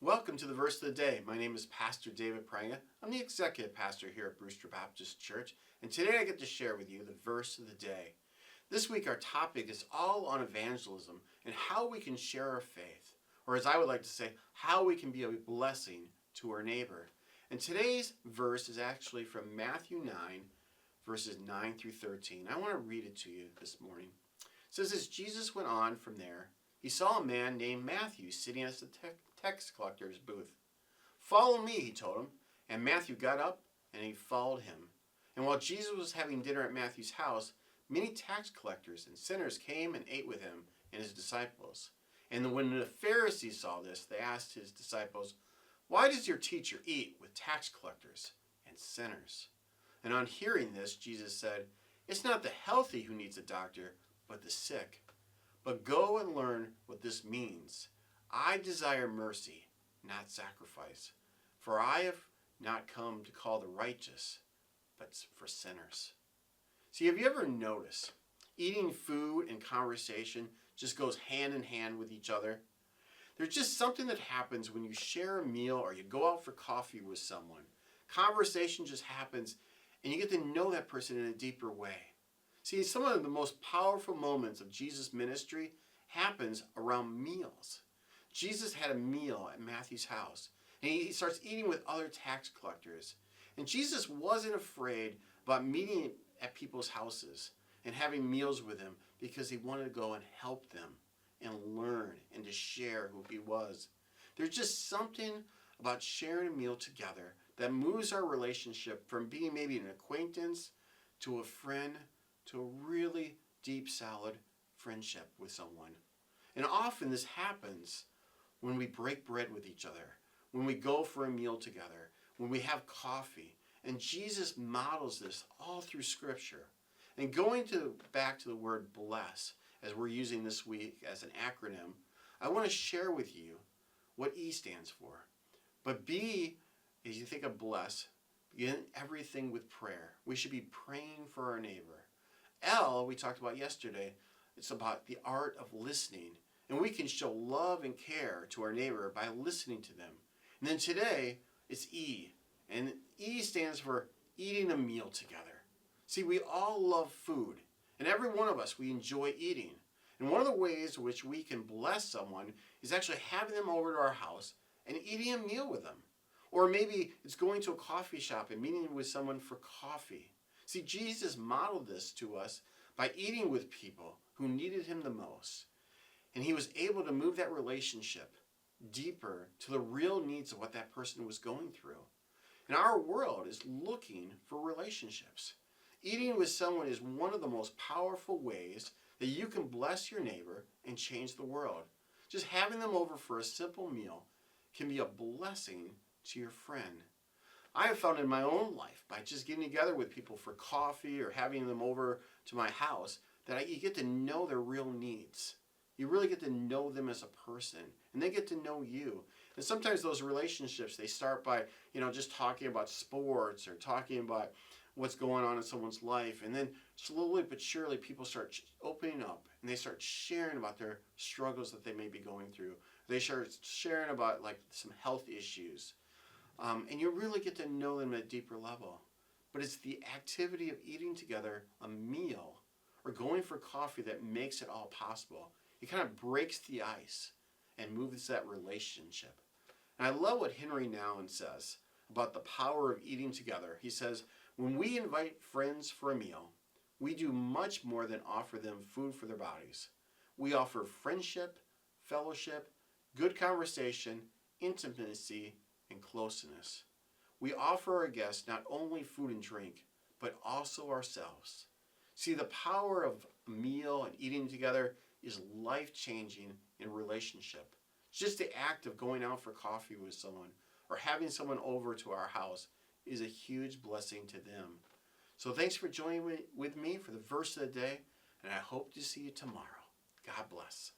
Welcome to the verse of the day. My name is Pastor David Pranga. I'm the executive pastor here at Brewster Baptist Church, and today I get to share with you the verse of the day. This week our topic is all on evangelism and how we can share our faith, or as I would like to say, how we can be a blessing to our neighbor. And today's verse is actually from Matthew 9, verses 9 through 13. I want to read it to you this morning. It says, as Jesus went on from there, he saw a man named Matthew sitting at the tax collector's booth. Follow me, he told him. And Matthew got up and he followed him. And while Jesus was having dinner at Matthew's house, many tax collectors and sinners came and ate with him and his disciples. And when the Pharisees saw this, they asked his disciples, why does your teacher eat with tax collectors and sinners? And on hearing this, Jesus said, it's not the healthy who needs a doctor, but the sick. But go and learn what this means. I desire mercy, not sacrifice. For I have not come to call the righteous, but for sinners. See, have you ever noticed eating food and conversation just goes hand in hand with each other? There's just something that happens when you share a meal or you go out for coffee with someone. Conversation just happens and you get to know that person in a deeper way. See, some of the most powerful moments of Jesus' ministry happens around meals. Jesus had a meal at Matthew's house, and he starts eating with other tax collectors. And Jesus wasn't afraid about meeting at people's houses and having meals with them because he wanted to go and help them and learn and to share who he was. There's just something about sharing a meal together that moves our relationship from being maybe an acquaintance to a friend to a really deep, solid friendship with someone. And often this happens when we break bread with each other, when we go for a meal together, when we have coffee. And Jesus models this all through Scripture. And going back to the word bless, as we're using this week as an acronym, I want to share with you what E stands for. But B, as you think of bless, begin everything with prayer. We should be praying for our neighbor. L, we talked about yesterday, it's about the art of listening. And we can show love and care to our neighbor by listening to them. And then today, it's E. And E stands for eating a meal together. See, we all love food. And every one of us, we enjoy eating. And one of the ways in which we can bless someone is actually having them over to our house and eating a meal with them. Or maybe it's going to a coffee shop and meeting with someone for coffee. See, Jesus modeled this to us by eating with people who needed him the most. And he was able to move that relationship deeper to the real needs of what that person was going through. And our world is looking for relationships. Eating with someone is one of the most powerful ways that you can bless your neighbor and change the world. Just having them over for a simple meal can be a blessing to your friend. I have found in my own life, by just getting together with people for coffee or having them over to my house, that you get to know their real needs. You really get to know them as a person, and they get to know you. And sometimes those relationships, they start by, just talking about sports or talking about what's going on in someone's life. And then slowly but surely, people start opening up, and they start sharing about their struggles that they may be going through. They start sharing about some health issues. And you really get to know them at a deeper level. But it's the activity of eating together a meal or going for coffee that makes it all possible. It kind of breaks the ice and moves that relationship. And I love what Henry Nouwen says about the power of eating together. He says, when we invite friends for a meal, we do much more than offer them food for their bodies. We offer friendship, fellowship, good conversation, intimacy, and closeness. We offer our guests not only food and drink, but also ourselves. See, the power of a meal and eating together is life-changing in relationship. Just the act of going out for coffee with someone or having someone over to our house is a huge blessing to them. So thanks for joining with me for the verse of the day, and I hope to see you tomorrow. God bless.